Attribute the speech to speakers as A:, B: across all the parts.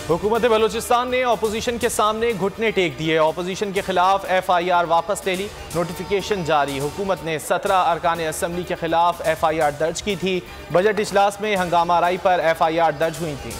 A: हुकूमत बलूचिस्तान ने अपोजिशन के सामने घुटने टेक दिए। अपोजिशन के खिलाफ FIR वापस ले ली। नोटिफिकेशन जारी। हुकूमत ने 17 अरकान असम्बली के खिलाफ FIR दर्ज की थी। बजट इजलास में हंगामा आराई पर FIR दर्ज हुई थी।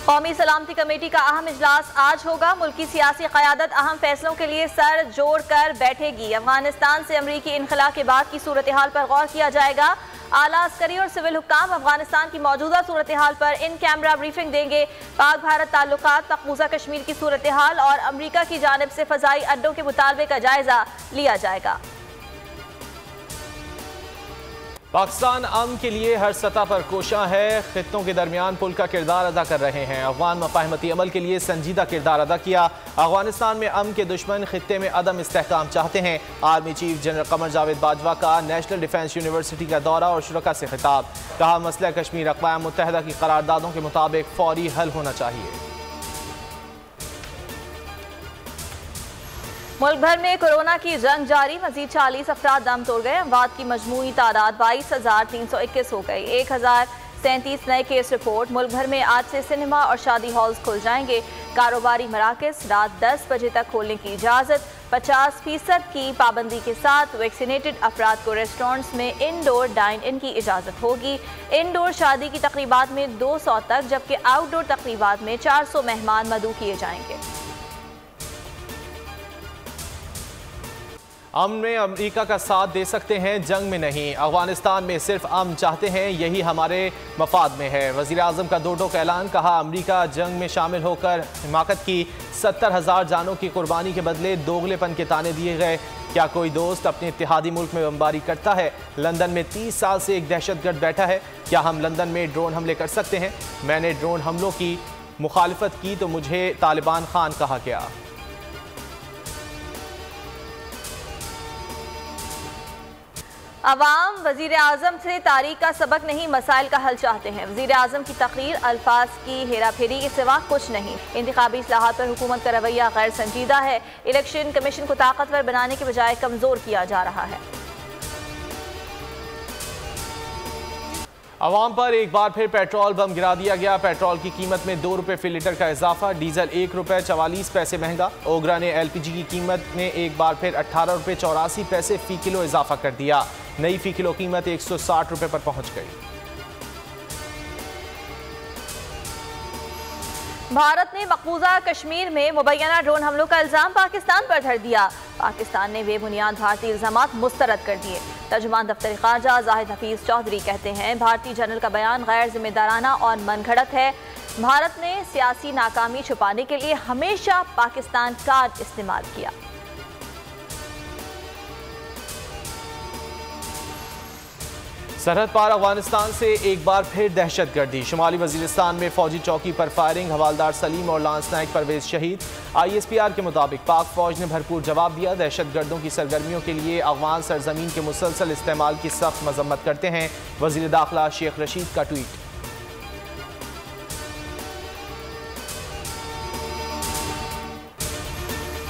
B: कौमी सलामती कमेटी का अहम इजलास आज होगा। मुल्की सियासी क़यादत अहम फैसलों के लिए सर जोड़ कर बैठेगी। अफगानिस्तान से अमरीकी इनखला के बाद की सूरत हाल पर गौर किया जाएगा। आला अस्करी और सिविल हुक्काम अफगानिस्तान की मौजूदा सूरत हाल पर इन कैमरा ब्रीफिंग देंगे। पाक भारत ताल्लुकात, मकबूजा कश्मीर की सूरत हाल और अमरीका की जानिब से फ़ज़ाई अड्डों के मुतालबे का जायजा लिया जाएगा।
A: पाकिस्तान अमन के लिए हर सतह पर कोशां है। खित्तों के दरमियान पुल का किरदार अदा कर रहे हैं। अफगान मफाहमती अमल के लिए संजीदा किरदार अदा किया। अफगानिस्तान में अमन के दुश्मन खित्ते में अदम इस्तेहकाम चाहते हैं। Army chief general Qamar Javed Bajwa का नेशनल डिफेंस यूनिवर्सिटी का दौरा और शुरका से खिताब। कहा, मसला कश्मीर अक़वाम मुत्तहिदा की करारदादों के मुताबिक फौरी हल होना चाहिए।
B: मुल्क भर में कोरोना की जंग जारी। मजीद 40 अफराद दम तोड़ गए। अमवात की मजमूई तादाद 22,321 हो गई। 1037 नए केस रिपोर्ट। मुल्क भर में आज से सिनेमा और शादी हॉल्स खुल जाएंगे। कारोबारी मराकज़ रात 10 बजे तक खोलने की इजाज़त। 50% की पाबंदी के साथ वैक्सीनेटेड अफराद को रेस्टोरेंट्स में इनडोर डाइन इन की इजाज़त होगी। इनडोर शादी की तकरीबात में 200 तक, जबकि आउटडोर तकरीबात में 400 मेहमान मदऊ किए जाएंगे।
A: अमन में अमेरिका का साथ दे सकते हैं, जंग में नहीं। अफगानिस्तान में सिर्फ अमन चाहते हैं, यही हमारे मफाद में है। वज़ीर आज़म का दो टोक ऐलान। कहा, अमेरिका जंग में शामिल होकर हिमाकत की। 70,000 जानों की कुर्बानी के बदले दोगलेपन के ताने दिए गए। क्या कोई दोस्त अपने इत्तेहादी मुल्क में बमबारी करता है? लंदन में 30 साल से एक दहशतगर्द बैठा है। क्या हम लंदन में ड्रोन हमले कर सकते हैं? मैंने ड्रोन हमलों की मुखालिफत की तो मुझे तालिबान खान कहा गया।
B: अवाम वज़ीर आज़म से तारीख का सबक नहीं, मसाइल का हल चाहते हैं। वज़ीर आज़म की तकरीर अल्फाज की हेरा फेरी के सिवा कुछ नहीं। इंतखाबी इस्लाहात पर हुकूमत का रवैया गैर संजीदा है। इलेक्शन कमीशन को ताकतवर बनाने के बजाय कमज़ोर किया जा रहा है।
A: अवाम पर एक बार फिर पेट्रोल बम गिरा दिया गया। पेट्रोल की कीमत में 2 रुपये फी लीटर का इजाफा। डीजल 1 रुपये 44 पैसे महंगा। ओगरा ने LPG की कीमत में एक बार फिर 18 रुपये 84 पैसे फी किलो इजाफा कर दिया। नई फी किलो कीमत 160 रुपये पर पहुंच गई।
B: भारत ने मकबूजा कश्मीर में मुबैना ड्रोन हमलों का इल्जाम पाकिस्तान पर धर दिया। पाकिस्तान ने बेबुनियाद भारतीय इल्जामात मुस्तरद कर दिए। तर्जुमान दफ्तर ख़ारजा जाहिद हफीज चौधरी कहते हैं, भारतीय जनरल का बयान गैर जिम्मेदाराना और मनगढ़ंत है। भारत ने सियासी नाकामी छुपाने के लिए हमेशा पाकिस्तान कार्ड इस्तेमाल किया।
A: सरहद पार अफगानिस्तान से एक बार फिर दहशतगर्दी। शुमाली वजीरिस्तान में फौजी चौकी पर फायरिंग। हवालदार सलीम और लांस नायक परवेज शहीद। ISPR के मुताबिक पाक फौज ने भरपूर जवाब दिया। दहशतगर्दों की सरगर्मियों के लिए अफगान सरजमीन के मुसलसल इस्तेमाल की सख्त मजम्मत करते हैं। वजीर दाखिला शेख रशीद का tweet.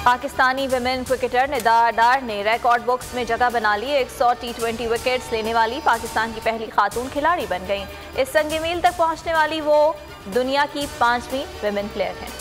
B: Pakistani women cricketer Nida Dar ने रिकॉर्ड बुक्स में जगह बना ली। 100 T20 विकेट्स लेने वाली पाकिस्तान की पहली खातून खिलाड़ी बन गईं। इस संग मील तक पहुंचने वाली वो दुनिया की 5वीं विमेन प्लेयर हैं।